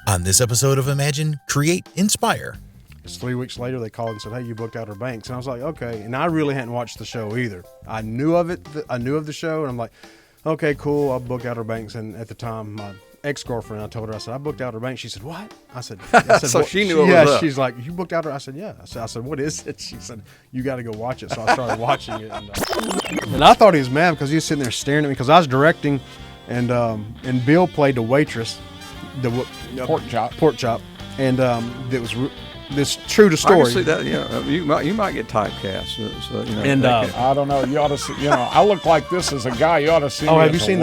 On this episode of Imagine, Create, Inspire. It's 3 weeks later, they called and said, hey, you booked Outer Banks. And I was like, okay. And I really hadn't watched the show either. I knew of it. I knew of the show. And I'm like, okay, cool. I'll book Outer Banks. And at the time, my ex-girlfriend, I told her, I said, I booked Outer Banks. She said, what? I said so what? She knew it was up. She's like, you booked Outer? I said, yeah. I said, what is it? She said, you got to go watch it. So I started watching it. And I thought he was mad because he was sitting there staring at me because I was directing. And Bill played the waitress. Pork chop, and it was this true to story. I can see that. Yeah, you might get typecast. So, and I don't know. You ought to see. I look like this as a guy. You ought to see. Oh, me have as you a seen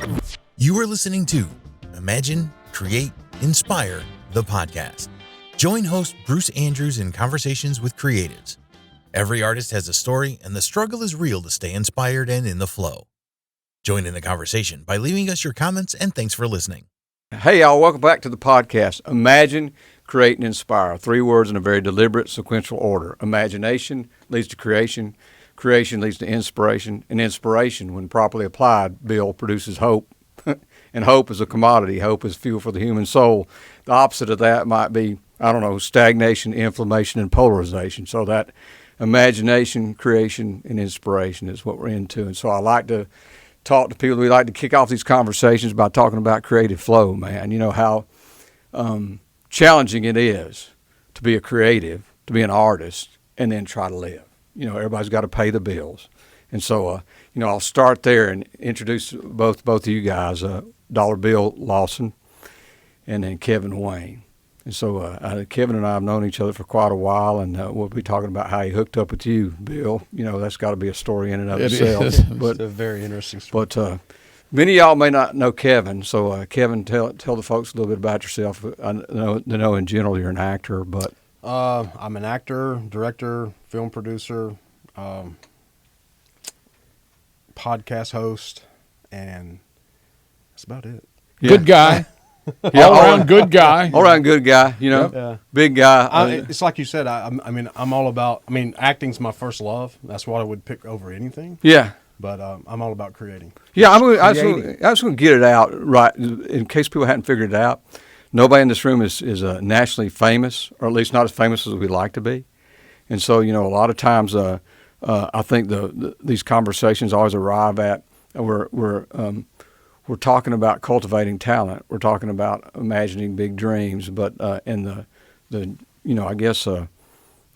woman. You are listening to Imagine, Create, Inspire, the podcast. Join host Bruce Andrews in conversations with creatives. Every artist has a story, and the struggle is real to stay inspired and in the flow. Join in the conversation by leaving us your comments, and thanks for listening. Hey, y'all, welcome back to the podcast. Imagine, Create, and Inspire. 3 words in a very deliberate sequential order. Imagination leads to creation. Creation leads to inspiration. And inspiration, when properly applied, Bill, produces hope. And hope is a commodity. Hope is fuel for the human soul. The opposite of that might be, stagnation, inflammation, and polarization. So that imagination, creation, and inspiration is what we're into. And so I like to talk to people. We like to kick off these conversations by talking about creative flow, man. You know how challenging it is to be a creative, to be an artist, and then try to live. Everybody's got to pay the bills. And so, I'll start there and introduce both of you guys, Dollar Bill Lawson and then Kevin Wayne. And so Kevin and I have known each other for quite a while, and we'll be talking about how he hooked up with you, Bill. That's got to be a story in and of itself. But it's a very interesting story. But many of y'all may not know Kevin. So Kevin, tell the folks a little bit about yourself. I know in general you're an actor, but I'm an actor, director, film producer, podcast host, and that's about it. Yeah. Good guy. Yeah, all around good guy. All around good guy, Yeah. big guy. It's like you said. I'm all about. Acting's my first love. That's what I would pick over anything. Yeah. But I'm all about creating. Yeah, I was going to get it out right in case people hadn't figured it out. Nobody in this room is nationally famous, or at least not as famous as we'd like to be. And so, a lot of times, I think these conversations always arrive at we're talking about cultivating talent. We're talking about imagining big dreams. But I guess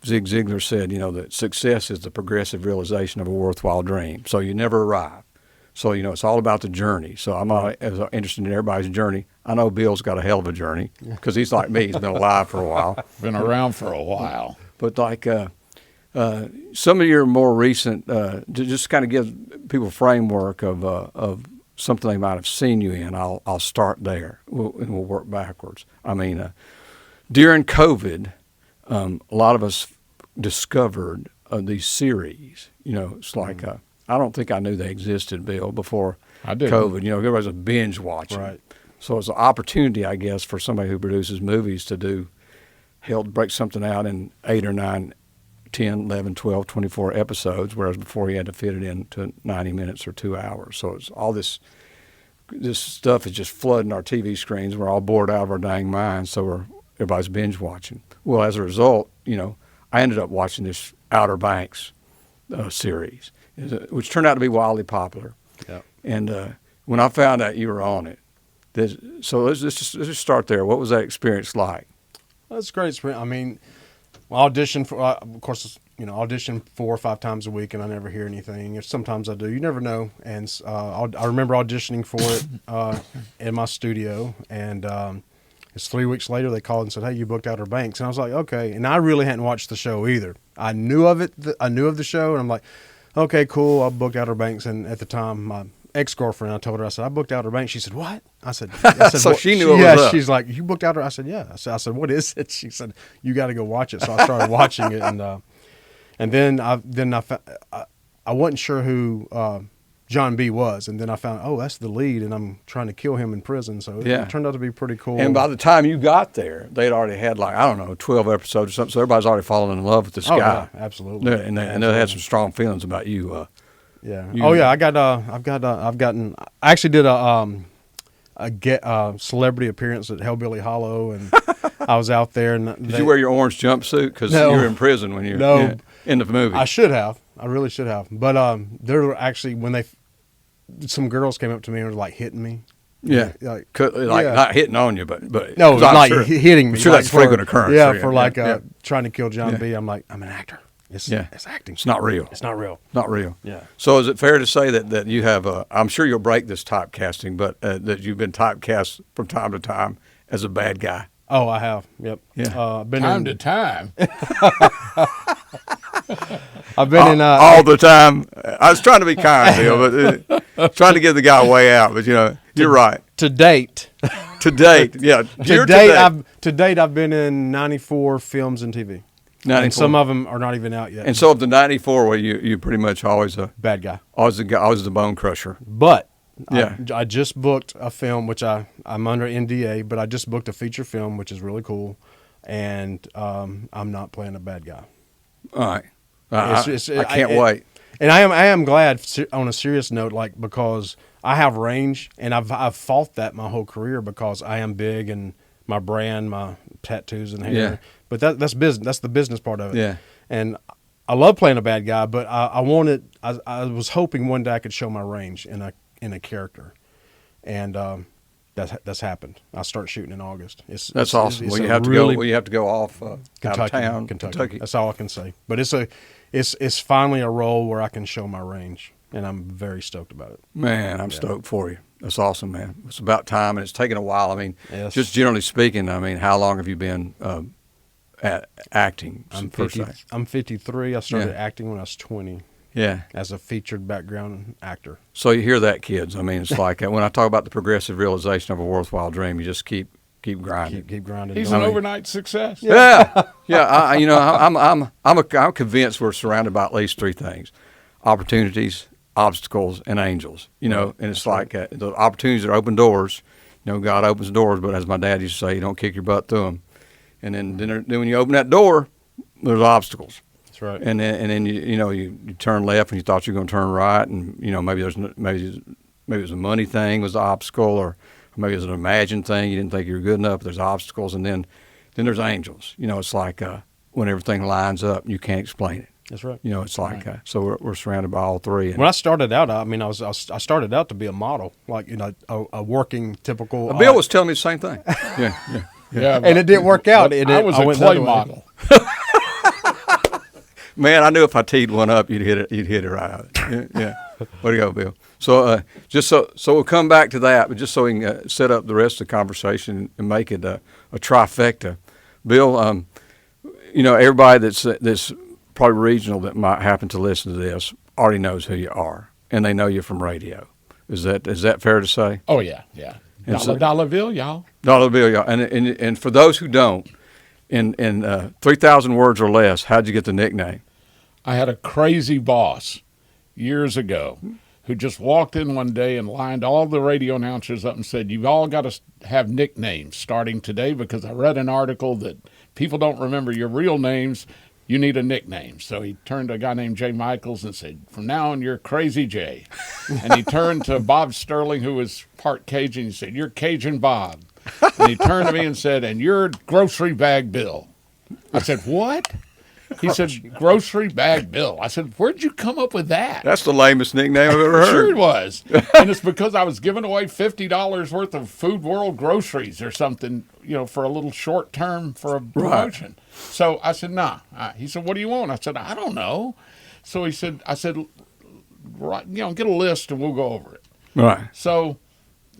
Zig Ziglar said, that success is the progressive realization of a worthwhile dream. So you never arrive. So, it's all about the journey. So I'm as interested in everybody's journey. I know Bill's got a hell of a journey because he's like me. He's been alive for a while. Been around for a while. But like some of your more recent, to just kind of give people a framework of something they might have seen you in, I'll start there, and we'll work backwards. During COVID, a lot of us discovered these series. It's like I don't think I knew they existed, Bill, before COVID. Everybody's a binge watching. Right. So it's an opportunity, I guess, for somebody who produces movies to break something out in 8 or 9, 10, 11, 12, 24 episodes, whereas before you had to fit it into 90 minutes or 2 hours. So it's all this stuff is just flooding our TV screens. We're all bored out of our dang minds, so everybody's binge watching. Well, as a result, I ended up watching this Outer Banks series, which turned out to be wildly popular. Yeah. And when I found out you were on it, so let's just start there. What was that experience like? That's a great experience. I audition for, of course, audition 4 or 5 times a week, and I never hear anything. Sometimes I do. You never know. And I remember auditioning for it in my studio, and it's 3 weeks later they called and said, "Hey, you booked Outer Banks," and I was like, "Okay." And I really hadn't watched the show either. I knew of it. I knew of the show, and I'm like, "Okay, cool. I booked Outer Banks." And at the time, my ex-girlfriend, I told her, I said, I booked Outer Banks. She said, what? I said, so what? She knew it was up. She's like, you booked Outer? I said, yeah. I said, what is it? She said, you got to go watch it. So I started watching it, and then I wasn't sure who John B. was, and then I found, oh, that's the lead, and I'm trying to kill him in prison. So it turned out to be pretty cool. And by the time you got there, they'd already had 12 episodes or something. So everybody's already fallen in love with this guy. Yeah, absolutely. Yeah, and they had some strong feelings about you. Yeah. I actually did celebrity appearance at Hellbilly Hollow, and I was out there. And Did you wear your orange jumpsuit? Because No. you were in prison when you were in the movie. I should have. I really should have. But there were actually some girls came up to me and were like hitting me. Yeah, like not hitting on you, but no, 'cause I'm like sure- hitting me. I'm sure like that's a frequent occurrence. Yeah, for you. trying to kill John Yeah. B. I'm like, I'm an actor. It's acting. It's not real. It's not real. Not real. Yeah. So is it fair to say that you have I'm sure you'll break this typecasting, but that you've been typecast from time to time as a bad guy? Oh, I have. Yep. Yeah. I've been Time to time. I've been in all the time. I was trying to be kind, Bill, but trying to give the guy a way out. But you're right. to date. To date, yeah. To date, I've been in 94 films and TV. 94. And some of them are not even out yet. And so of the 94, well, you pretty much always bad guy. always the guy, always the bone crusher. But Yeah. I just booked a film, which I'm under NDA, but I just booked a feature film, which is really cool, and I'm not playing a bad guy. All right. I can't wait. And I am glad on a serious note, like, because I have range, and I've fought that my whole career because I am big and my brand, my tattoos and hair. Yeah. But that's business. That's the business part of it. Yeah. And I love playing a bad guy, but I was hoping one day I could show my range in a character, and that's happened. I start shooting in August. That's awesome. it's You a have to really go. You have to go off out Kentucky, of town, Kentucky. That's all I can say. But it's finally a role where I can show my range, and I'm very stoked about it. Man, I'm stoked for you. That's awesome, man. It's about time, and it's taken a while. I mean, Yes. just generally speaking, I mean, how long have you been at acting? I'm per se? 53. I started Yeah. acting when I was 20 Yeah. as a featured background actor. So you hear that, kids? I mean, it's like when I talk about the progressive realization of a worthwhile dream, you just keep grinding. Keep grinding. He's Don't an we? overnight success. Yeah, I'm convinced we're surrounded by at least three things: opportunities, obstacles, and angels. And it's like the opportunities that open doors. God opens doors, but as my dad used to say, you don't kick your butt through them. And then when you open that door, there's obstacles. That's right. And then you turn left and you thought you were going to turn right, and maybe it was a money thing was the obstacle, or maybe it was an imagined thing you didn't think you were good enough. There's obstacles, and then there's angels. It's like when everything lines up, you can't explain it. That's right. It's like so we're surrounded by all three. And When I started out, I started out to be a model, like a working typical. Bill was telling me the same thing. Yeah. Yeah, and it didn't work out. I was a went clay the other way. model. Man, I knew if I teed one up, you'd hit it right out. Yeah. Way to go, Bill. So so we'll come back to that, but just so we can set up the rest of the conversation and make it a trifecta. Bill, everybody that's probably regional that might happen to listen to this already knows who you are, and they know you from radio. Is that fair to say? Oh yeah. And so- Dollar bill, y'all. Dollar Bill, y'all. And for those who don't, in 3,000 words or less, how'd you get the nickname? I had a crazy boss years ago who just walked in one day and lined all the radio announcers up and said, "You've all got to have nicknames starting today because I read an article that people don't remember your real names. You need a nickname." So he turned to a guy named Jay Michaels and said, "From now on, you're Crazy Jay." And he turned to Bob Sterling, who was part Cajun. He said, "You're Cajun Bob." And he turned to me and said, "And you're Grocery Bag Bill." I said, "What?" He said, "Grocery Bag Bill." I said, "Where'd you come up with that?" That's the lamest nickname I've ever heard. Sure it was. And it's because I was giving away $50 worth of Food World groceries or something, for a little short term for a promotion. So I said, "Nah." He said, "What do you want?" I said, "I don't know." So I said, "Right, get a list and we'll go over it." Right. So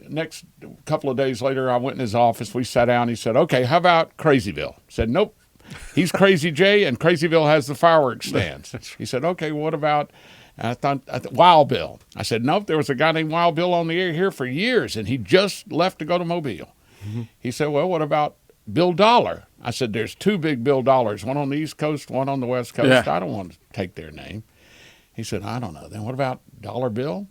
next couple of days later, I went in his office. We sat down. He said, "Okay, how about Crazyville?" I said, "Nope. He's Crazy Jay, and Crazyville has the fireworks stands." He said, "Okay, what about?" I thought Wild Bill. I said, "Nope. There was a guy named Wild Bill on the air here for years, and he just left to go to Mobile." Mm-hmm. He said, "Well, what about Bill Dollar?" I said, "There's two big Bill Dollars, one on the East Coast, one on the West Coast. Yeah. I don't want to take their name." He said, "I don't know. Then what about Dollar Bill?"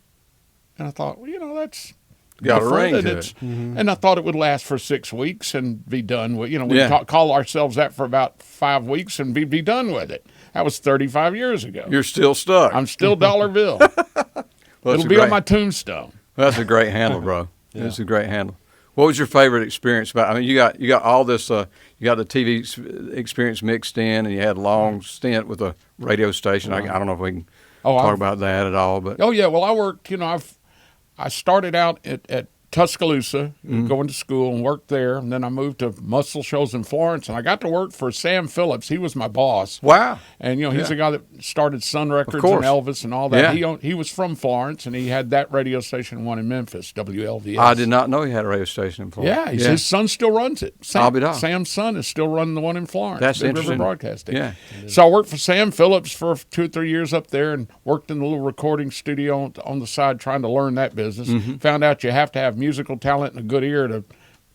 And I thought, that's Got a different, ring and to it's- it. And I thought it would last for 6 weeks and be done with. We Yeah. call ourselves that for about 5 weeks and be done with it. That was 35 years ago. You're still stuck. I'm still Dollar Bill. Well, that's It'll a be great- on my tombstone. That's a great handle, bro. Yeah. It's a great handle. What was your favorite experience about? I mean, you got all this. You got the TV experience mixed in, and you had a long stint with a radio station. I don't know if we can talk about that at all. But yeah. Well, I worked. I started out at Tuscaloosa, going to school and worked there, and then I moved to Muscle Shoals in Florence, and I got to work for Sam Phillips. He was my boss. Wow! And he's the guy that started Sun Records and Elvis and all that. He was from Florence, and he had that radio station one in Memphis, WLVS. I did not know he had a radio station in Florence. Yeah, his son still runs it. Sam's son is still running the one in Florence. That's Big interesting. River Broadcasting. Yeah. So I worked for Sam Phillips for 2 or 3 years up there, and worked in the little recording studio on the side, trying to learn that business. Found out you have to have musical talent and a good ear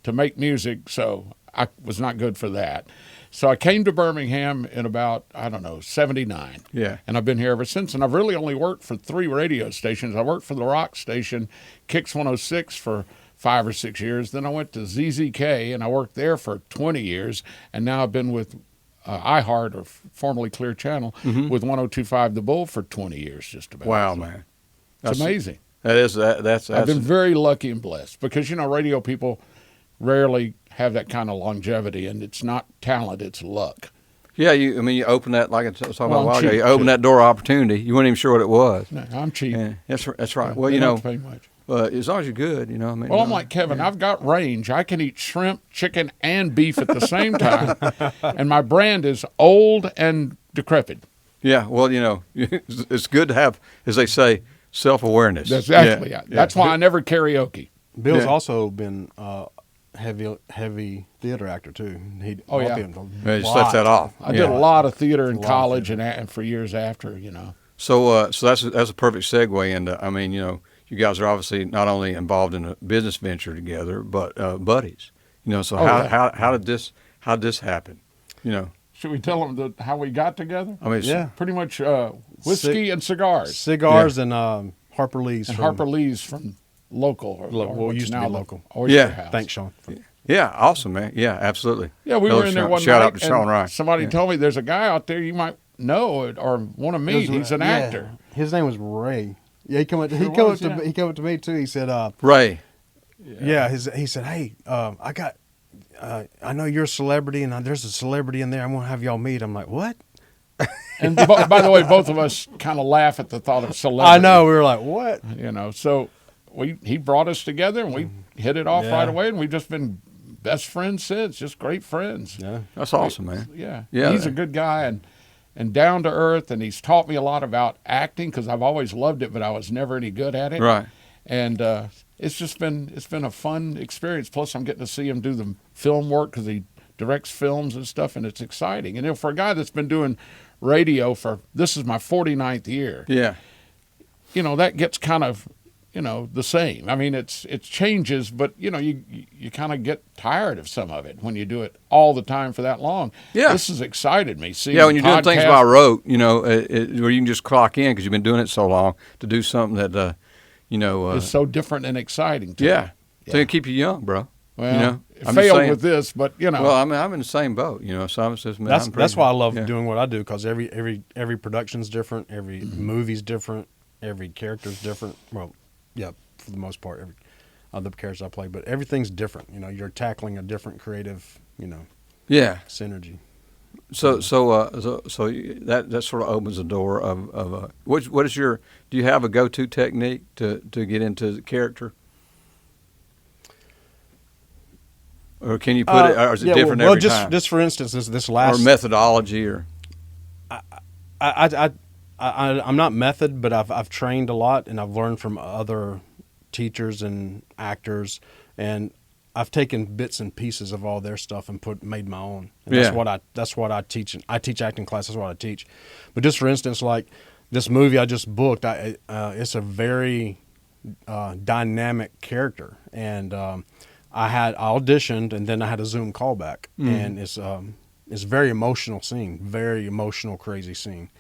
to make music, so I was not good for that. So I came to Birmingham in about, 79. Yeah. And I've been here ever since. And I've really only worked for 3 radio stations. I worked for the rock station, Kicks 106, for 5 or 6 years. Then I went to ZZK, and I worked there for 20 years. And now I've been with iHeart, or formerly Clear Channel, with 102.5 The Bull for 20 years just about. Wow, man. It's amazing. That's I've been very lucky and blessed because, radio people rarely have that kind of longevity, and it's not talent, it's luck. Yeah, you open that, like I was talking about a while ago, you cheap, open that door of opportunity. You weren't even sure what it was. No, I'm cheap. Yeah, that's right. They Well, don't pay much. as long as you're good, Well, I'm like Kevin. I've got range. I can eat shrimp, chicken, and beef at the same time, and my brand is old and decrepit. Yeah, well, it's good to have, as they say, self-awareness. That's exactly. Yeah. That's why I never karaoke. Bill's also been heavy theater actor too. He slept that off. I did a lot of theater in college and for years after. So that's a perfect segue into. You guys are obviously not only involved in a business venture together, but buddies. So how did this happen? Should we tell them how we got together? I mean, pretty much whiskey and cigars. Cigars and Harper Lee's. Harper Lee's from local. What used to be local. Oyster House. Thanks, Sean. Yeah, awesome, man. Yeah, absolutely. Yeah, we were in there one night. Shout out to Sean Wright. Somebody told me there's a guy out there you might know or want to meet. He's an actor. His name was Ray. Yeah, he came up to me too. He said, Ray. Yeah, he said, hey, I know you're a celebrity, and there's a celebrity in there. I'm gonna have y'all meet. I'm like, what? And by the way, both of us kind of laugh at the thought of celebrity. I know. We were like, what? So he brought us together, and we hit it off right away, and we've just been best friends since. Just great friends. Yeah, that's awesome, man. Yeah. He's a good guy and down to earth, and he's taught me a lot about acting because I've always loved it, but I was never any good at it. Right. And it's been a fun experience. Plus, I'm getting to see him do the film work because he directs films and stuff, and it's exciting. And for a guy that's been doing radio this is my 49th year. Yeah. That gets kind of, the same. I mean, it changes, but you kind of get tired of some of it when you do it all the time for that long. Yeah. This has excited me. Seeing when you're doing things by rote, where you can just clock in because you've been doing it so long, to do something that it's so different and exciting to me. It's going to keep you young, bro. Well, failed with this, but Well, I'm in the same boat, so I'm just. That's why I love doing what I do, because every production's different, every movie's different, every character's different. Well, yeah, for the most part, every other characters I play, but everything's different. You're tackling a different creative, synergy. So that sort of opens the door of what is your? Do you have a go-to technique to get into the character? Or can you put it? Or is it different every time? Just for instance, this last or methodology, or I'm not method, but I've trained a lot, and I've learned from other teachers and actors, and I've taken bits and pieces of all their stuff and made my own. And that's what I teach. I teach acting class. That's what I teach. But just for instance, like this movie I just booked, it's a very dynamic character, and I auditioned, and then I had a Zoom callback, and it's a very emotional scene, very emotional, crazy scene.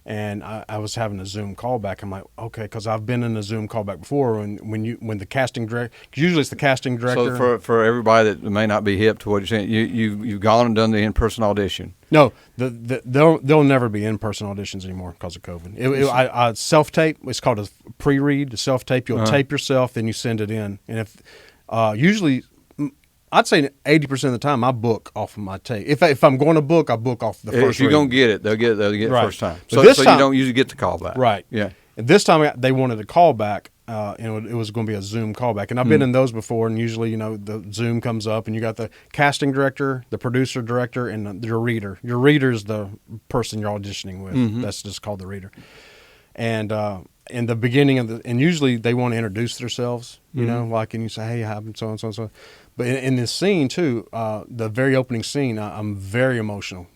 And I was having a Zoom callback. I'm like, okay, because I've been in a Zoom callback before. When the casting director, usually it's the casting director. So for everybody that may not be hip to what you're saying, you've gone and done the in-person audition. No, there'll never be in-person auditions anymore because of COVID. I self-tape. It's called a pre-read, a self-tape. You'll tape yourself, then you send it in. And if Usually, I'd say 80% of the time I book off of my take. If I'm going to book, I book off the first. If you're reading. going to get it, they'll get it Right. first time. But So, this so time- you don't usually get the call back. Right. Yeah. And this time they wanted a callback. And it was going to be a Zoom callback. And I've been in those before. And usually, the Zoom comes up, and you got the casting director, the producer director, and your reader. Your reader is the person you're auditioning with. That's just called the reader. And in the beginning and usually they want to introduce themselves. Like, and you say, "Hey, I'm so and so and so." But in this scene too, the very opening scene, I'm very emotional,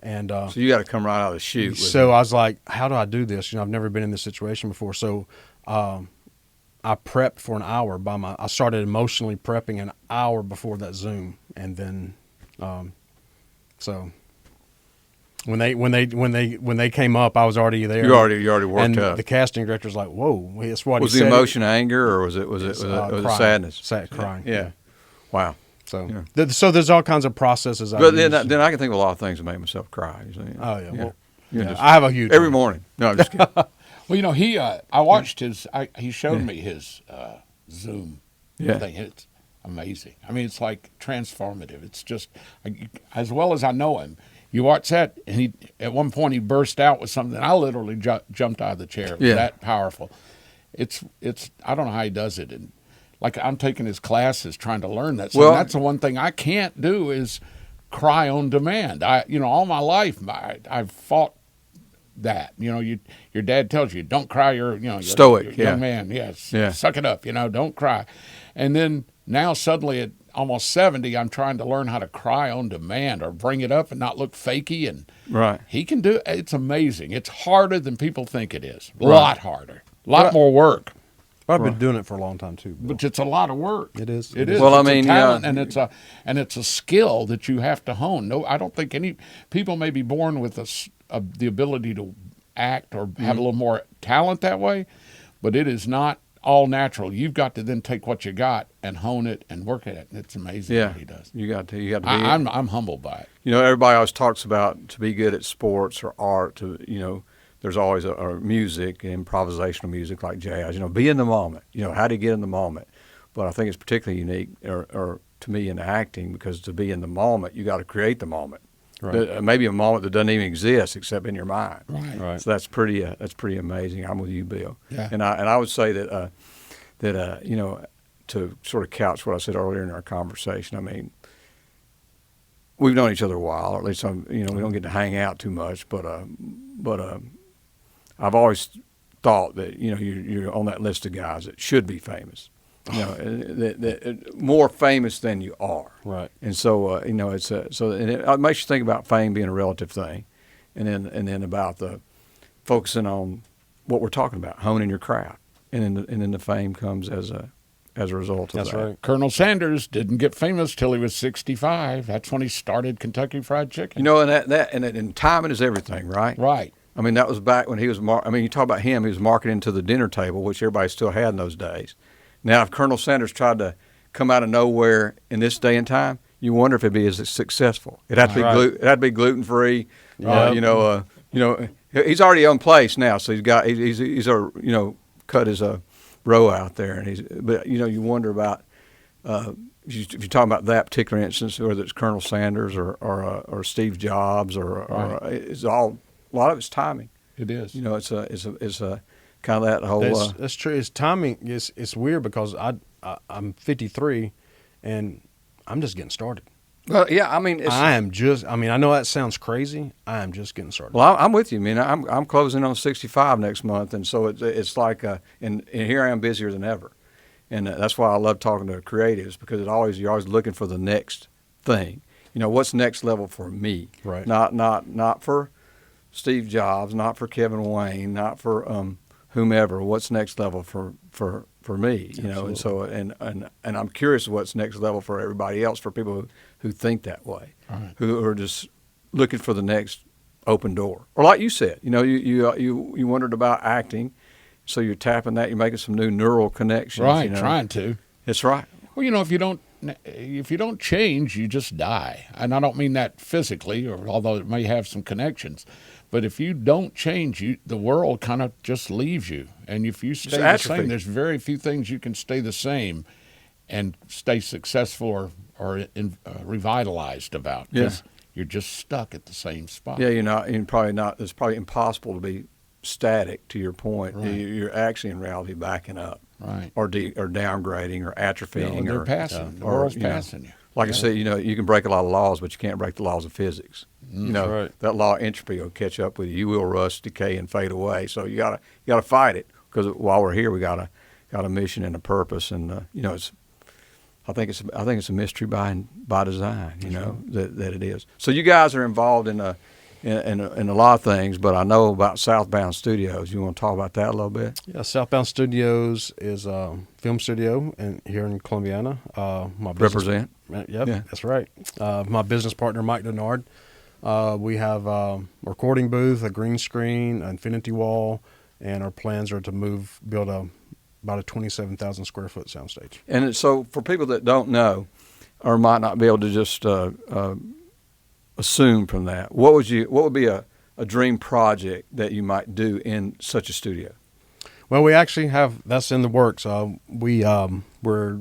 and So you got to come right out of the chute. with so it. I was like, how do I do this? I've never been in this situation before. So I prepped for an hour I started emotionally prepping an hour before that Zoom. And then, so when they came up, I was already there. You already worked and up. The casting director's like, whoa, that's what Was he the said. emotion anger, or was it Crying. sadness? Crying. Yeah. Wow. So, so there's all kinds of processes. But use. then I can think of a lot of things that make myself cry. You see. Oh yeah. Well, You yeah, just- I have a huge every one. morning. No, I'm just kidding. Well, he I watched he showed me his Zoom Yeah. thing. It's amazing. I mean, it's like transformative. It's just as well as I know him. You watch that, and at one point he burst out with something. I literally jumped out of the chair. It was that powerful. It's I don't know how he does it. And like, I'm taking his classes trying to learn that. So Well- that's the one thing I can't do is cry on demand. All my life I've fought that. Your dad tells you don't cry. You're Stoic, you're a yeah. young man. Yes, Yeah. suck it up. Don't cry. And then now suddenly at almost 70, I'm trying to learn how to cry on demand or bring it up and not look fakey. And Right. he can do it. It's amazing. It's harder than people think it is. A lot harder. A lot more work. But I've been doing it for a long time too. Bill. But it's a lot of work. It is. It is. Well, I It's a mean, talent, and it's a skill that you have to hone. No, I don't think any people may be born with the ability to act or have a little more talent that way, but it is not all natural. You've got to then take what you got and hone it and work at it. And it's amazing Yeah. what he does. You got to be. I'm humbled by it. Everybody always talks about to be good at sports or art. There's always a music, improvisational music like jazz. Be in the moment. How to get in the moment. But I think it's particularly unique, or to me, in acting, because to be in the moment, you got to create the moment. Right. Maybe a moment that doesn't even exist except in your mind. Right. So that's pretty amazing. I'm with you, Bill. Yeah. And I would say that to sort of couch what I said earlier in our conversation. I mean, we've known each other a while, or at least we don't get to hang out too much. But I've always thought that you're on that list of guys that should be famous. That more famous than you are. Right. And so it makes you think about fame being a relative thing, and then about the focusing on what we're talking about, honing your craft, and then the fame comes as a result of That's that. right. Colonel Sanders didn't get famous till he was 65. That's when he started Kentucky Fried Chicken. And timing is everything, right? Right. I mean, that was back when he was. You talk about him. He was marketing to the dinner table, which everybody still had in those days. Now, if Colonel Sanders tried to come out of nowhere in this day and time, you wonder if it'd be as successful. It had to be it had to be gluten free. Yeah. He's already on place now, so he's cut his row out there, but you wonder about if you're talking about that particular instance, whether it's Colonel Sanders or Steve Jobs or it's all a lot of it's timing. It is. It's a kind of that whole. That's true. It's timing. It's weird because I'm 53, and I'm just getting started. Well, yeah, I mean, I know that sounds crazy. I am just getting started. Well, I'm with you. I mean, I'm closing on 65 next month, and so it's like, and here I am busier than ever, and that's why I love talking to creatives, because you're always looking for the next thing. What's next level for me? Right. Not for Steve Jobs, not for Kevin Wayne, not for whomever. What's next level for me? And so and I'm curious what's next level for everybody else, for people who think that way, who are just looking for the next open door. Or like you said, you wondered about acting, so you're tapping that, you're making some new neural connections. Right, trying to. That's right. Well, if you don't change, you just die. And I don't mean that physically, although it may have some connections. But if you don't change, the world kind of just leaves you. And if you stay the same, there's very few things you can stay the same and stay successful or revitalized about. Yeah. You're just stuck at the same spot. Yeah, you're probably not. It's probably impossible to be static. To your point, Right. You're actually in reality backing up, Right. or downgrading, or atrophying, They're or passing. The or, world's you know, passing you. Like I said, you can break a lot of laws, but you can't break the laws of physics. right. That law of entropy will catch up with you. You will rust, decay, and fade away. So you gotta fight it, because while we're here, we got a mission and a purpose, and it's. I think it's a mystery by design. That it is. So you guys are involved in a lot of things, but I know about Southbound Studios. You want to talk about that a little bit? Yeah, Southbound Studios is a film studio here in Columbiana. Represent. Yep, Yeah. that's right. My business partner, Mike Denard. We have a recording booth, a green screen, an infinity wall, and our plans are to build about a 27,000 square foot soundstage. And so for people that don't know, or might not be able to just assume from that, what would be a dream project that you might do in such a studio? Well, we actually have that's in the works. We're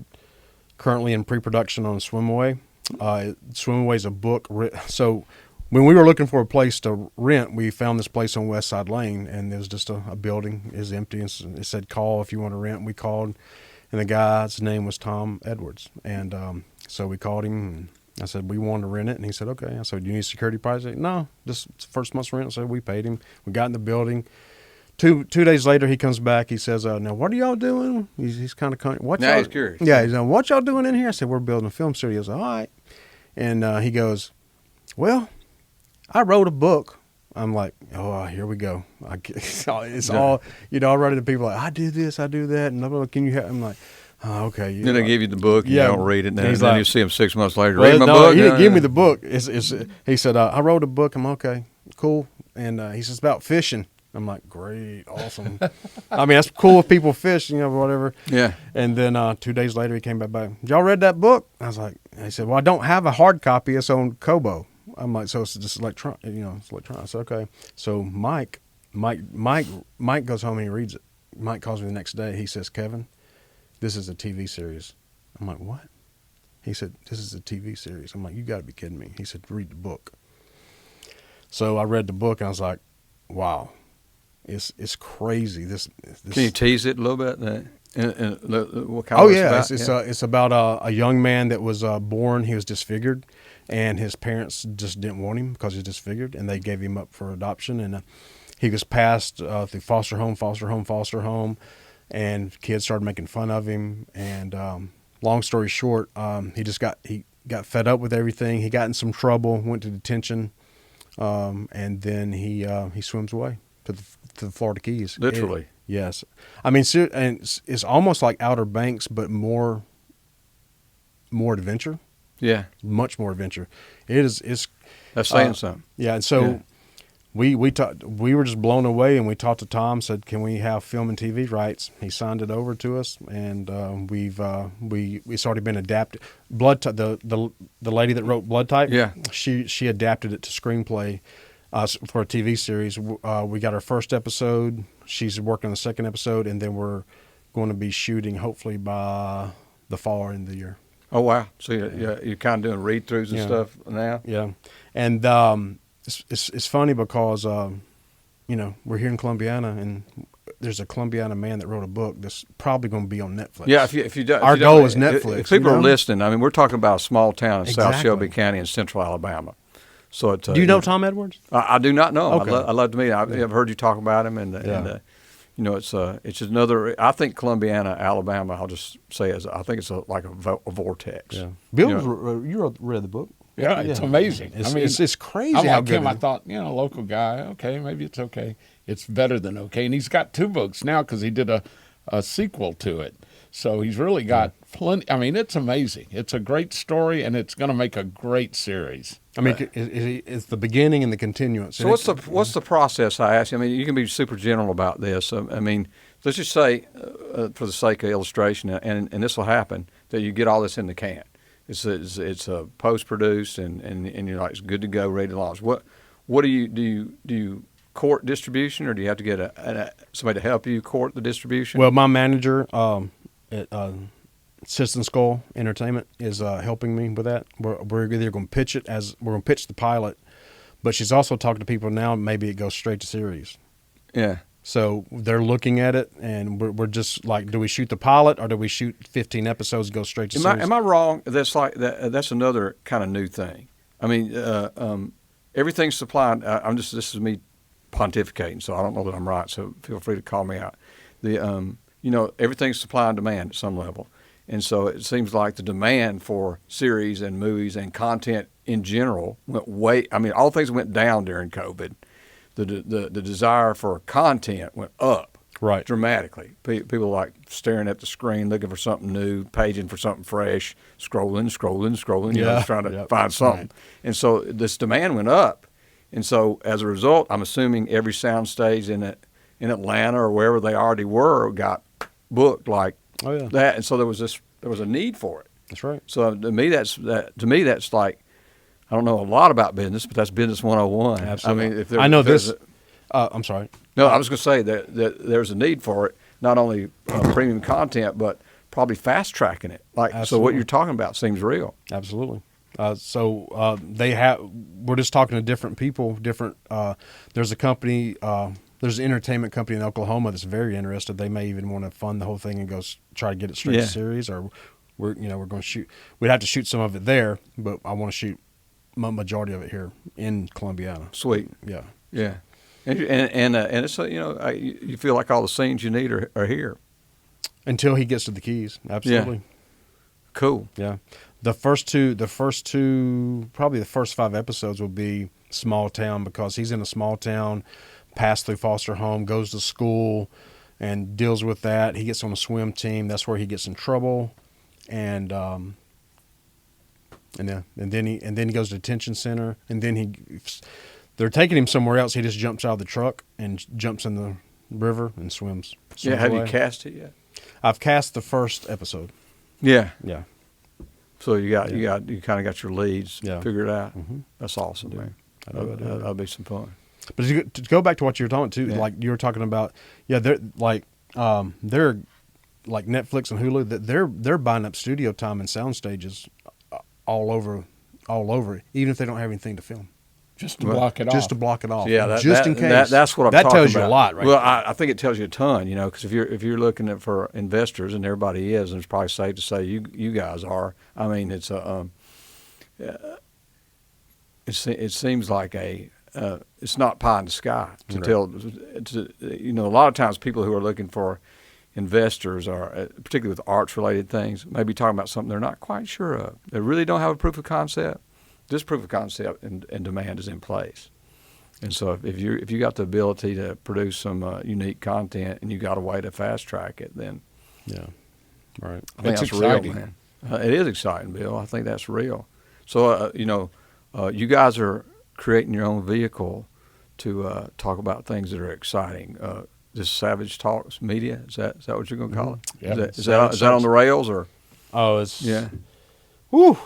currently in pre-production on Swimaway. Swimaway is a book. So when we were looking for a place to rent, we found this place on West Side Lane, and there was just a building. It was empty, and it said, "Call if you want to rent." We called, and the guy's name was Tom Edwards, and so we called him. And I said, "We want to rent it," and he said, "Okay." I said, "Do you need a security deposit?" "No, just first month's rent." So we paid him. We got in the building. Two days later, he comes back. He says, "Now, what are y'all doing?" He's kind of what? Now he's curious. Yeah, he's like, "What y'all doing in here?" I said, "We're building a film studio." I said, "All right," and he goes, "Well, I wrote a book." I'm like, "Oh, here we go." It's all already the people like, "I do this, I do that," and blah, blah, blah. Can you help? I'm like, "Oh, okay." Then they give you the book, and Yeah. you don't read it, and then He's like- you see him 6 months later. Well, Read my no, book. he didn't No, give no, me no. the book. He said, "I wrote a book." I'm okay, cool. And he says about fishing. I'm like, great, awesome. I mean, that's cool if people fish, whatever. Yeah. And then 2 days later, he came back. "Did y'all read that book?" I was like, he said, "Well, I don't have a hard copy. It's on Kobo." I'm like, "So it's just electronic, it's electronic." I said, "Okay." So Mike goes home and he reads it. Mike calls me the next day. He says, "Kevin, this is a TV series." I'm like, "What?" He said, "This is a TV series." I'm like, "You got to be kidding me." He said, "Read the book." So I read the book and I was like, "Wow, it's crazy." This Can you tease it a little bit? What kind Oh of yeah, it's about? it's about a young man that was born. He was disfigured, and his parents just didn't want him because he's disfigured, and they gave him up for adoption. And he was passed through foster home, and kids started making fun of him. And long story short, he got fed up with everything. He got in some trouble, went to detention, and then he swims away to the Florida Keys. Literally. Yes. I mean, and it's almost like Outer Banks, but more adventure, Yeah. much more adventure. It's That's saying something. yeah. And so we were just blown away, and we talked to Tom, said, "Can we have film and TV rights?" He signed it over to us, and it's already been adapted. The lady that wrote Blood Type, Yeah. she adapted it to screenplay for a TV series. We got our first episode. She's working on the second episode, and then we're going to be shooting hopefully by the fall or end of the year. Oh, wow. So you're kind of doing read-throughs and stuff now? Yeah, and it's funny because we're here in Columbiana, and there's a Columbiana man that wrote a book that's probably going to be on Netflix. Yeah, if you don't, Our goal is Netflix, If people you are know? listening, I mean, we're talking about a small town in South Exactly. Shelby County in central Alabama. So it's, Do you know Tom Edwards? I do not know him. Okay. I love to meet him. I've heard you talk about him, and it's just another. I think Columbiana, Alabama. I'll just say I think it's like a vortex. Yeah. Bill, You read the book. Yeah, it's amazing. It's crazy I'm how like good him. it I is. thought, local guy. Okay, maybe it's okay. It's better than okay. And he's got 2 books now because he did a sequel to it. So he's really got plenty. I mean, it's amazing. It's a great story, and it's going to make a great series. I mean, it's the beginning and the continuance. So what's the process? I ask you. I mean, you can be super general about this. I mean, let's just say, for the sake of illustration, and this will happen, that you get all this in the can. It's post produced and you're like, it's good to go, ready to launch. What do you court distribution, or do you have to get somebody to help you court the distribution? Well, my manager, Citizen Skull Entertainment is helping me with that. We're either going to pitch it as we're going to pitch the pilot, but she's also talking to people now. Maybe it goes straight to series. Yeah. So they're looking at it, and we're just like, do we shoot the pilot or do we shoot 15 episodes and go straight to series? Am I wrong? That's like that. That's another kind of new thing. I mean, everything's supplied. This is me pontificating, so I don't know that I'm right. So feel free to call me out. Everything's supply and demand at some level, and so it seems like the demand for series and movies and content in general went way. I mean, all things went down during COVID. The desire for content went up dramatically. People like staring at the screen, looking for something new, paging for something fresh, scrolling, just trying to find something. Right. And so this demand went up. And so as a result, I'm assuming every soundstage in Atlanta or wherever they already were got booked like that. And so there was a need for it. That's right. So to me that's like, I don't know a lot about business, but that's business 101. Absolutely. I mean, I'm sorry. No, I was going to say that there's a need for it, not only premium content, but probably fast tracking it. So what you're talking about seems real. Absolutely. We're just talking to different people, there's a company, there's an entertainment company in Oklahoma that's very interested. They may even want to fund the whole thing and go try to get it straight to series, or we're going to shoot. We'd have to shoot some of it there, but I want to shoot majority of it here in Columbiana. Sweet. Yeah. Yeah. And it's you feel like all the scenes you need are here until he gets to the Keys. Absolutely. Yeah. Cool. Yeah. The first two, probably the first 5 episodes will be small town, because he's in a small town, passed through foster home, goes to school, and deals with that. He gets on a swim team. That's where he gets in trouble, and then he goes to detention center, and then they're taking him somewhere else. He just jumps out of the truck and jumps in the river and swims have away. You cast it yet? I've cast the first episode. Yeah. So you kind of got your leads figured out. Mm-hmm. That's awesome, man. That'll be some fun. But to go back to what you were talking to, like you were talking about, they're like Netflix and Hulu, that they're buying up studio time and sound stages all over, even if they don't have anything to film. Just to block it off. Just to block it off. Yeah, in case. That's what I'm talking about. That tells you a lot, right? Well, I think it tells you a ton, because if you're looking for investors, and everybody is, and it's probably safe to say you guys are. I mean, it's it seems like it's not pie in the sky a lot of times people who are looking for investors are, particularly with arts related things, may be talking about something they're not quite sure of. They really don't have a proof of concept. This proof of concept and demand is in place. And so if you got the ability to produce some unique content and you got a way to fast track it, then right. I think that's exciting. real, man. It is exciting, Bill. I think that's real. So you guys are creating your own vehicle to talk about things that are exciting. This Savage Talks Media, is that what you're going to call it? Yeah. Is that on the rails, or? Oh, it's Woo.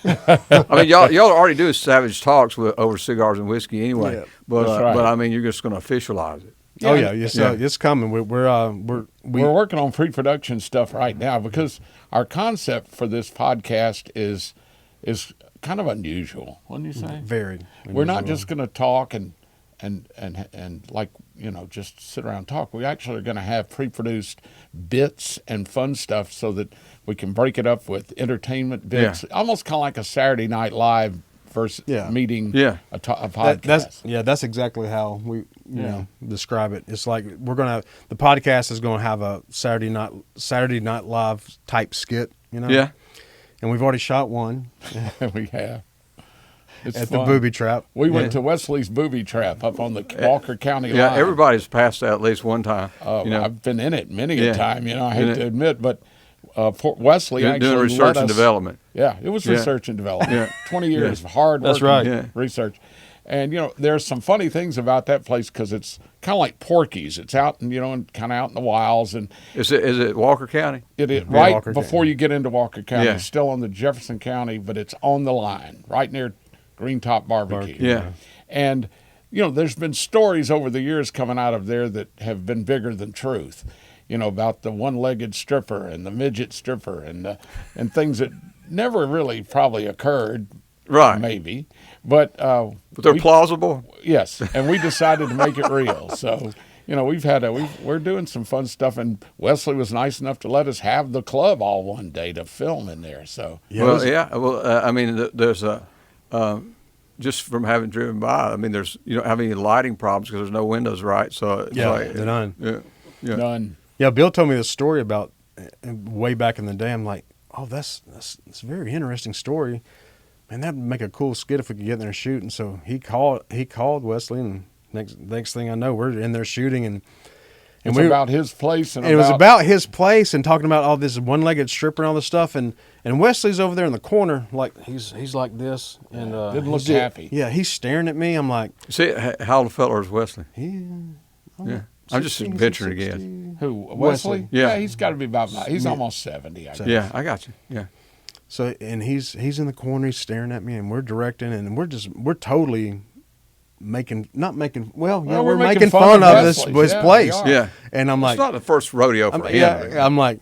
I mean, y'all already do Savage Talks over cigars and whiskey anyway. Yeah, but right. but I mean, you're just going to officialize it. It's coming. We're working on pre-production stuff right now, because our concept for this podcast is kind of unusual. Wouldn't you say? Very unusual. We're not just going to talk and like, just sit around and talk. We actually are going to have pre-produced bits and fun stuff so that we can break it up with entertainment bits, almost kind of like a Saturday Night Live versus meeting a podcast. That's exactly how we describe it. It's like the podcast is going to have a Saturday Night Live type skit, Yeah. And we've already shot one. We have. It's at fun. the booby trap. We went to Wesley's booby trap up on the Walker County line. Yeah, everybody's passed that at least one time. I've been in it many a time. I hate to admit, but Fort Wesley actually doing research and development. Yeah, it was research and development. 20 years of hard work. That's right. Research. And, there's some funny things about that place, because it's kind of like Porky's. It's out, and kind of out in the wilds. And is it Walker County? It is right Walker before County. you get into Walker County. Yeah. It's still on the Jefferson County, but it's on the line, right near Green Top Barbecue. Yeah. And, there's been stories over the years coming out of there that have been bigger than truth. about the one-legged stripper and the midget stripper and things that never really probably occurred, Right. maybe, but they're plausible. Yes, and we decided to make it real. So, we're doing some fun stuff, and Wesley was nice enough to let us have the club all one day to film in there. So, I mean, there's just from having driven by. I mean, you don't have any lighting problems because there's no windows, right? So it's none. Yeah. none. Yeah, Bill told me this story about way back in the day. I'm like, oh, that's a very interesting story. Man, that'd make a cool skit if we could get in there and shoot. And so he called Wesley, and next thing I know, we're in there shooting, and It's about his place, and it was about his place, and talking about all this one-legged stripper and all this stuff, and Wesley's over there in the corner, like he's like this, and didn't look happy. Yeah, he's staring at me. I'm like, See, how old a fella is Wesley? yeah. I'm just 16, venturing to 60. guess. Who, Wesley? Yeah. He's got to be about. He's almost 70. I guess. Yeah, I got you. Yeah. So, and he's in the corner, he's staring at me, and we're directing, and we're totally making fun of this Wesley's. place. We are. Yeah. And I'm It's like, not the first rodeo for him. yeah, I'm like,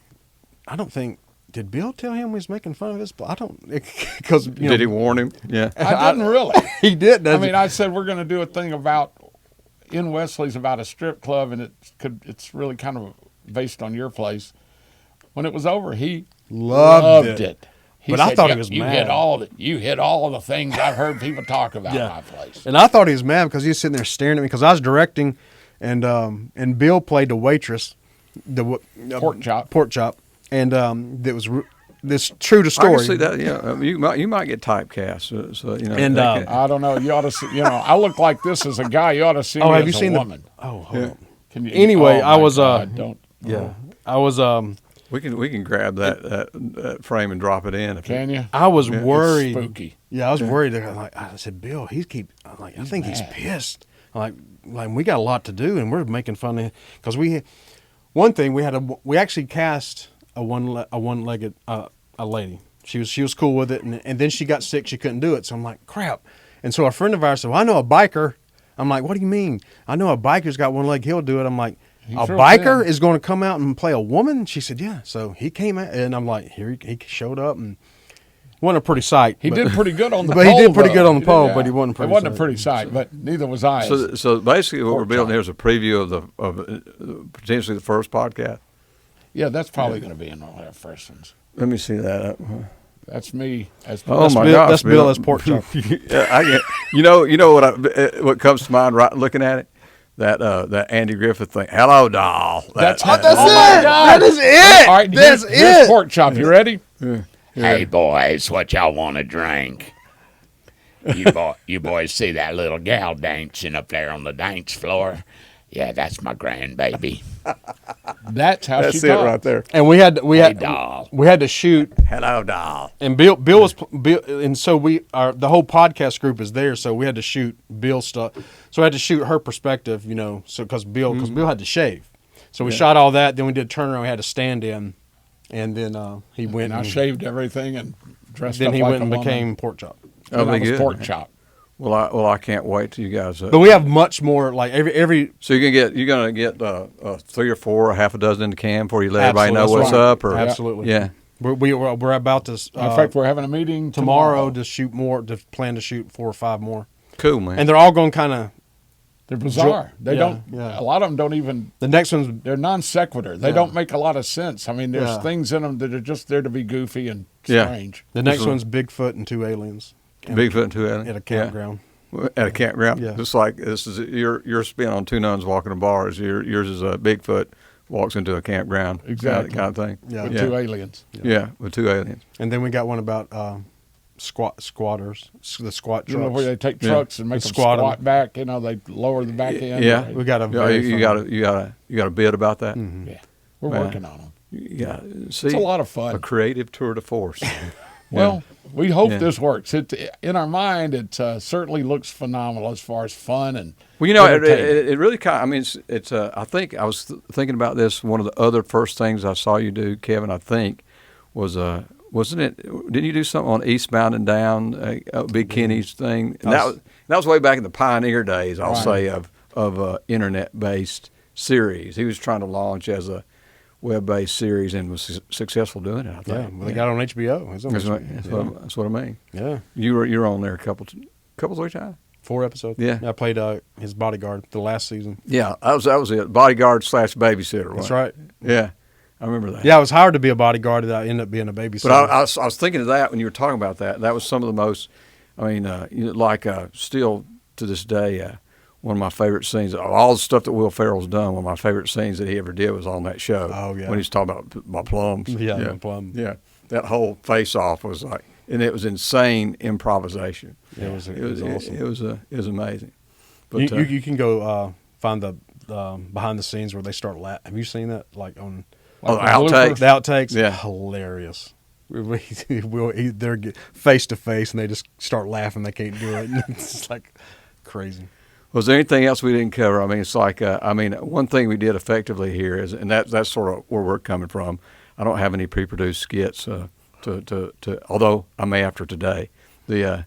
I don't think. Did Bill tell him we was making fun of this? I don't, because Did he warn him? Yeah. I didn't really. He did. I mean, I said we're going to do a thing in Wesley's about a strip club, and it's really kind of based on your place. When it was over, he loved it. He But said, I thought he was you mad. You hit all the things I've heard people talk about my place. And I thought he was mad because he was sitting there staring at me because I was directing, and Bill played the waitress, the pork chop, and that was this true to story. I can see that. Yeah, you might get typecast. So And, I don't know. You ought to see. I look like this as a guy. You ought to see me have as you seen a woman. hold on. Can you, Anyway, oh I my was God, don't. yeah, I was we can grab that frame and drop it in. Can you? I was It's worried. spooky. Yeah, I was worried. I said, Bill, I think he's pissed. Like we got a lot to do, and we're making fun of because we actually cast a one-legged a lady. She was cool with it, and then she got sick. She couldn't do it. So I'm like, crap. And so a friend of ours said, well, I know a biker. I'm like, what do you mean? I know a biker's got one leg. He'll do it. I'm like, He's a real biker thin. is going to come out and play a woman? She said, yeah. So he came out, and I'm like, here he showed up, and wasn't a pretty sight. He did pretty good on the But pole. he did pretty though. good on the He pole, did, but he wasn't pretty It wasn't a sight. pretty sight, but neither was I. So basically, what we're Pork building chop. here is a preview of potentially the first podcast. Yeah, that's probably going to be in one of our first ones. Let me see that. That's me. Oh my Bill, gosh, that's Bill as pork chop. Yeah, I get. You know what comes to mind right looking at it? That Andy Griffith thing. Hello, doll. That's That's oh my it. God. That is it. All right, That's here's it. pork chop. You ready? Hey boys, what y'all want to drink? You boys see that little gal dancing up there on the dance floor? Yeah, that's my grandbaby. That's how That's she it talks. right there. And we had doll. to shoot. Hello, doll. And Bill was and so the whole podcast group is there, so we had to shoot Bill's stuff. So we had to shoot her perspective, so because Bill had to shave, so we shot all that. Then we did turnaround. We had to stand in, and then he went. And I shaved everything and dressed Then up he like went and a woman. became pork chop. Oh, And I be was good. pork chop. Well, I can't wait till you guys. But we have much more. Like every So you're gonna get 3 or 4 or half a dozen in the can before you let everybody know Absolutely. what's That's right. up. Or Absolutely. yeah. we're about to. In fact, we're having a meeting tomorrow to shoot more. To plan to shoot 4 or 5 more, Cool, man. and they're all going kind of. They're bizarre. They Yeah, don't. yeah. A lot of them don't even. The next one's They're non sequitur. They don't make a lot of sense. I mean, there's Yeah. things in them that are just there to be goofy and Yeah. strange. the next Sure. one's Bigfoot and 2 aliens. Bigfoot and 2 aliens At a campground. Yeah. At a campground. Yeah. Just like this is your spin on 2 nuns walking to bars. Yours is a Bigfoot walks into a campground. Exactly. Kind of thing. Yeah. With Yeah. 2 aliens. Yeah, with 2 aliens. And then we got one about squatters, the squat You know trucks. where they take Yeah. trucks and make They them squat 'em. squat back. They lower the back end. Yeah. We got a Yeah, very you fun- got a bit about that. Yeah. We're Man. working on them. You got see It's a lot of fun. a creative tour de force. Well, we hope Yeah. this works. In our mind, it certainly looks phenomenal as far as fun and. Well, entertainment. it really kind of, I mean, it's I think I was thinking about this. One of the other first things I saw you do, Kevin, I think, was wasn't it? Didn't you do something on Eastbound and Down, Big Kenny's thing? And that was way back in the pioneer days, I'll Right. say, of internet based series. He was trying to launch as a web-based series and was successful doing it. I Yeah, think. well, they got it on HBO. It's on That's what I mean. Yeah, You were on there a couple 3 times. 4 episodes. Yeah. I played his bodyguard the last season. Yeah, that was it. Bodyguard / babysitter. That's right. Yeah, I remember that. Yeah, I was hired to be a bodyguard, and I ended up being a babysitter. But I was thinking of that when you were talking about that. That was some of the most, still to this day, one of my favorite scenes, of all the stuff that Will Ferrell's done, one of my favorite scenes that he ever did was on that show. Oh, yeah. When he's talking about my plums. Yeah, my plum. Yeah, that whole face-off was like, and it was insane improvisation. It was awesome. It was amazing. But You can go find the behind the scenes where they start laughing. Have you seen that? Like on the outtakes? The outtakes? Yeah. Hilarious. They're face to face and they just start laughing. They can't do it. It's just like crazy. Was there anything else we didn't cover? I mean, it's like, one thing we did effectively here is, and that's sort of where we're coming from. I don't have any pre-produced skits although I may after today. Is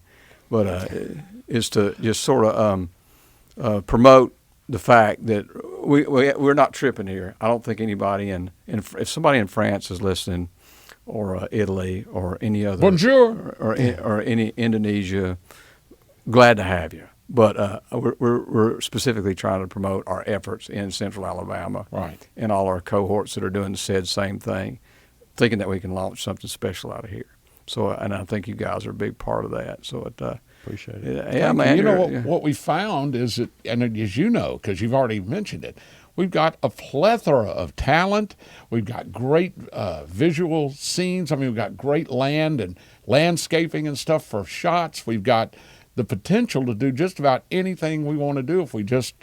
to just sort of promote the fact that we're not tripping here. I don't think anybody if somebody in France is listening, or Italy, or any other, Bonjour, or any Indonesia, glad to have you. But we're specifically trying to promote our efforts in Central Alabama, right, and all our cohorts that are doing the said same thing, thinking that we can launch something special out of here. So, and I think you guys are a big part of that. So, Appreciate it. Yeah, man. You know what we found is that, and as you know, because you've already mentioned it, we've got a plethora of talent. We've got great visual scenes. I mean, we've got great land and landscaping and stuff for shots. We've got the potential to do just about anything we want to do if we just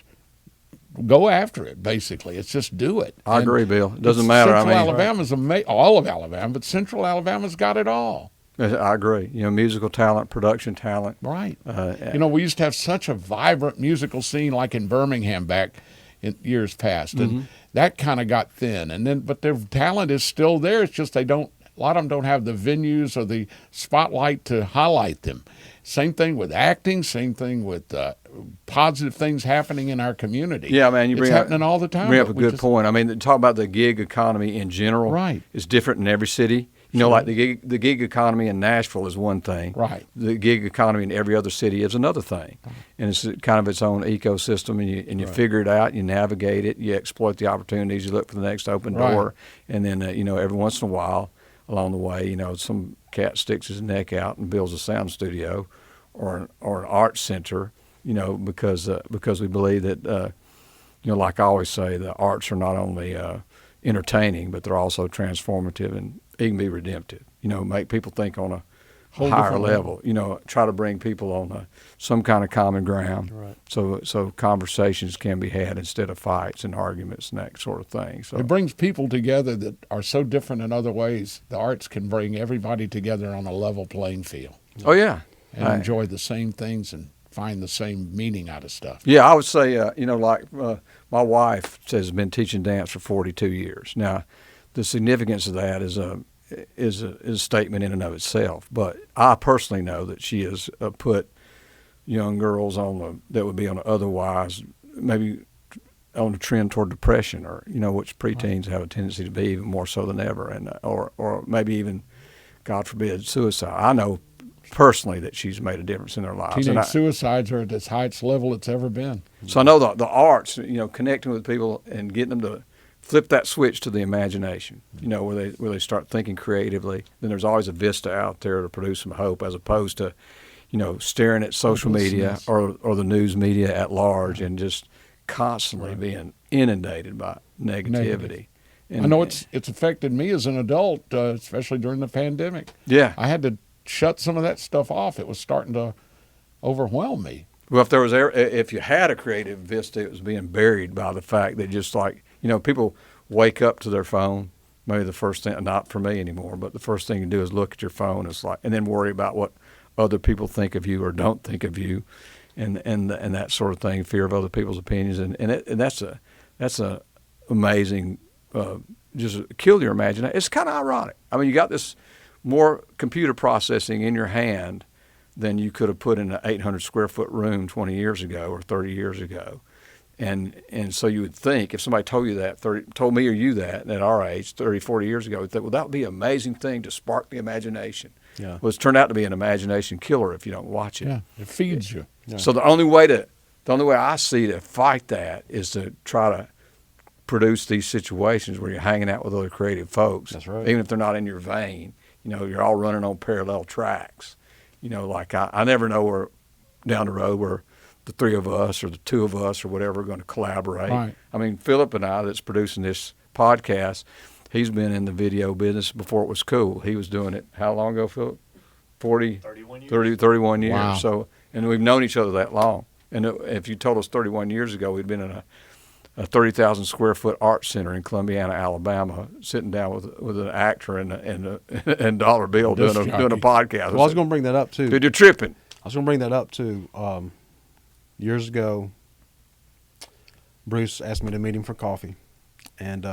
go after it. Basically, it's just do it. I agree, Bill. It doesn't matter. Central Alabama's all of Alabama, but Central Alabama's got it all. I agree. Musical talent, production talent. Right. We used to have such a vibrant musical scene like in Birmingham back in years past, and that kind of got thin. But their talent is still there. It's just a lot of them don't have the venues or the spotlight to highlight them. Same thing with acting. Same thing with positive things happening in our community. Yeah, man, it's happening all the time. You bring up a good point. I mean, talk about the gig economy in general. Right. It's different in every city. Like the gig economy in Nashville is one thing. Right. The gig economy in every other city is another thing. Right. And it's kind of its own ecosystem, and you figure it out, you navigate it, you exploit the opportunities, you look for the next open door, and then, every once in a while along the way, some cat sticks his neck out and builds a sound studio or an art center, because we believe that, like I always say, the arts are not only entertaining, but they're also transformative and it can be redemptive. Make people think on a higher level. Try to bring people on some kind of common ground. Right. So conversations can be had instead of fights and arguments and that sort of thing. So it brings people together that are so different in other ways. The arts can bring everybody together on a level playing field. Oh yeah, and enjoy the same things and find the same meaning out of stuff. Yeah, I would say, my wife has been teaching dance for 42 years. Now, the significance of that is a statement in and of itself. But I personally know that she has put young girls that would be on otherwise maybe on a trend toward depression, or which preteens have a tendency to be even more so than ever, and or maybe even, God forbid, suicide. I know personally that she's made a difference in their lives. Teenage suicides are at its highest level it's ever been. So I know the arts, connecting with people and getting them to flip that switch to the imagination, where they start thinking creatively. Then there's always a vista out there to produce some hope, as opposed to, staring at social media or the news media at large and just constantly being inundated by negativity. And I know it's affected me as an adult, especially during the pandemic. Yeah, I had to shut some of that stuff off. It was starting to overwhelm me. Well, if you had a creative vista, it was being buried by the fact that just like, people wake up to their phone. Maybe the first thing, not for me anymore, but the first thing you do is look at your phone. It's like, and then worry about what other people think of you or don't think of you, and that sort of thing. Fear of other people's opinions, and that's a amazing. Just kill your imagination. It's kind of ironic. I mean, you got this more computer processing in your hand than you could have put in an 800 square foot room 20 years ago or 30 years ago. And so you would think if somebody told you that, told me or you that at our age, 30, 40 years ago, you'd think, well, that would be an amazing thing to spark the imagination. Yeah. Well, it's turned out to be an imagination killer if you don't watch it. Yeah, it feeds you. Yeah. So the only way I see to fight that is to try to produce these situations where you're hanging out with other creative folks. That's right. Even if they're not in your vein, you're all running on parallel tracks. Like I never know where down the road where the three of us or the two of us or whatever are going to collaborate. Right. I mean, Philip and I that's producing this podcast, he's been in the video business before it was cool. He was doing it how long ago, Philip? 31 years. Wow. So, and we've known each other that long. And if you told us 31 years ago we'd been in a 30,000 square foot art center in Columbiana, Alabama, sitting down with an actor and dollar bill doing a podcast. Well, I was going to bring that up too. Dude, you're tripping. I was going to bring that up too. Years ago, Bruce asked me to meet him for coffee, and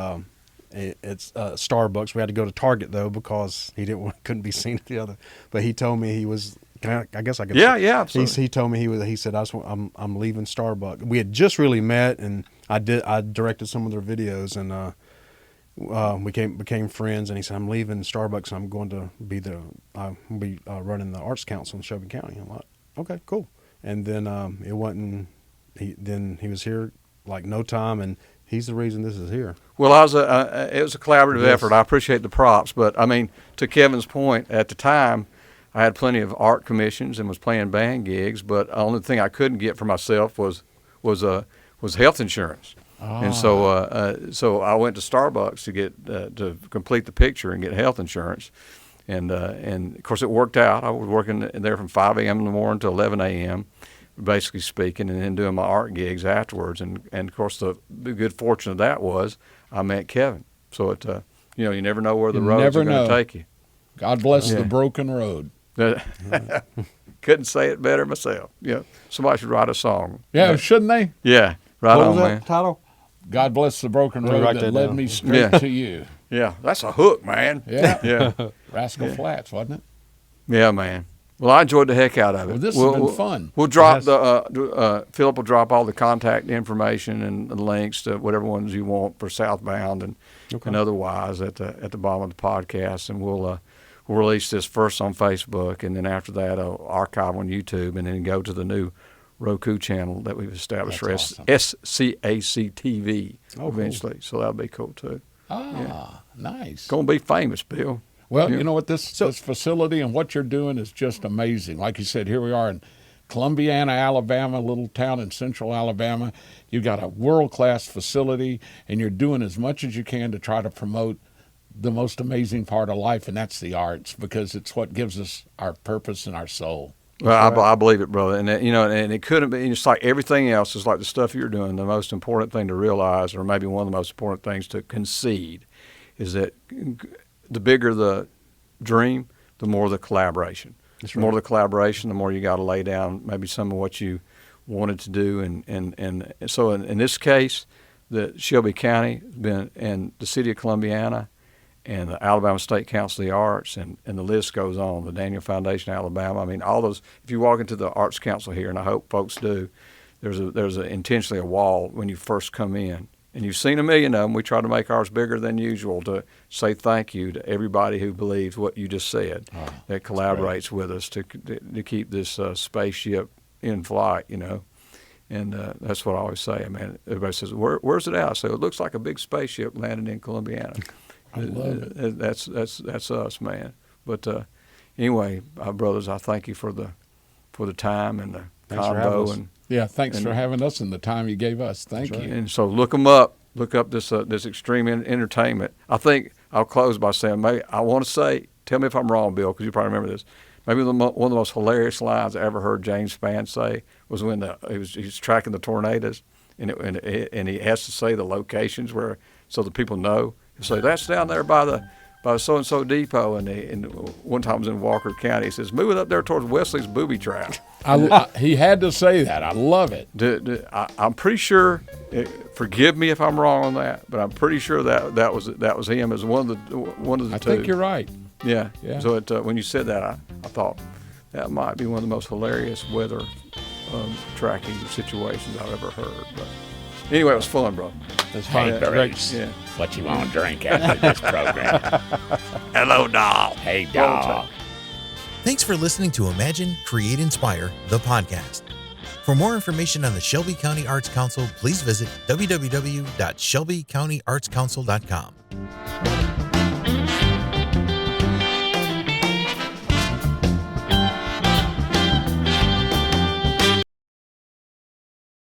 it's Starbucks. We had to go to Target though because he couldn't be seen at the other. But he told me he was. I guess I could. Yeah, absolutely. He told me he said I'm leaving Starbucks. We had just really met, and I directed some of their videos, and we became friends. And he said I'm leaving Starbucks. I'm going to be running the Arts Council in Shelby County. I'm like, okay, cool. And then it wasn't. He was here like no time, and he's the reason this is here. Well, it was a collaborative effort. I appreciate the props, but I mean, to Kevin's point, at the time, I had plenty of art commissions and was playing band gigs, but the only thing I couldn't get for myself was health insurance. And so I went to Starbucks to get to complete the picture and get health insurance. And of course, it worked out. I was working there from 5 a.m. in the morning to 11 a.m., basically speaking, and then doing my art gigs afterwards. And of course, the good fortune of that was I met Kevin. So you never know where the roads are going to take you. God bless the broken road. Couldn't say it better myself. Somebody should write a song. Yeah, shouldn't they? Yeah, right What on, was that man. title? God bless the broken road write that that led down. me straight to you. Yeah, that's a hook, man. Yeah. Yeah. Rascal Flats, wasn't it? Yeah, man. Well, I enjoyed the heck out of it. Well, this has been fun. We'll drop Philip will drop all the contact information and the links to whatever ones you want for Southbound and otherwise at the bottom of the podcast, and we'll release this first on Facebook, and then after that, I'll archive on YouTube, and then go to the new Roku channel that we've established for SCAC TV eventually. Cool. So that'll be cool too. Nice. Gonna be famous, Bill. Well, you know what, this facility and what you're doing is just amazing. Like you said, here we are in Columbiana, Alabama, a little town in central Alabama. You've got a world-class facility, and you're doing as much as you can to try to promote the most amazing part of life, and that's the arts, because it's what gives us our purpose and our soul. Well, I believe it, brother. And and it couldn't be. It's like everything else. It's like the stuff you're doing. The most important thing to realize, or maybe one of the most important things to concede, is that the bigger the dream, the more the collaboration. The more the collaboration, the more you got to lay down maybe some of what you wanted to do. And so in this case, the Shelby County has been, and the city of Columbiana, and the Alabama State Council of the Arts, and the list goes on, the Daniel Foundation of Alabama. I mean, all those, if you walk into the Arts Council here, and I hope folks do, there's intentionally a wall when you first come in. And you've seen a million of them. We try to make ours bigger than usual to say thank you to everybody who believes what you just said, that collaborates with us to keep this spaceship in flight, And that's what I always say. I mean, everybody says, where's it at? I say, it looks like a big spaceship landing in Columbiana. I love it. That's us, man. But anyway, brothers, I thank you for the time and the convo. And thanks for having us and the time you gave us. Thank you. And so look them up. Look up this Extreme Entertainment. I think I'll close by saying, maybe I want to say, tell me if I'm wrong, Bill, because you probably remember this. Maybe one of the most hilarious lines I ever heard James Spann say was when he was tracking the tornadoes, and he has to say the locations where, so the people know. So that's down there by the so-and-so depot, and one time I was in Walker County. He says, move it up there towards Wesley's booby trap. He had to say that. I love it. I'm pretty sure, forgive me if I'm wrong on that, but I'm pretty sure that was him as one of the two. I think you're right. Yeah. So when you said that, I thought that might be one of the most hilarious weather tracking situations I've ever heard. But Anyway, it was fun, bro. It's Hey, fun. Bruce, Yeah. what you want to drink after this program? Hello, doll. Hey, doll. Thanks for listening to Imagine, Create, Inspire, the podcast. For more information on the Shelby County Arts Council, please visit www.shelbycountyartscouncil.com.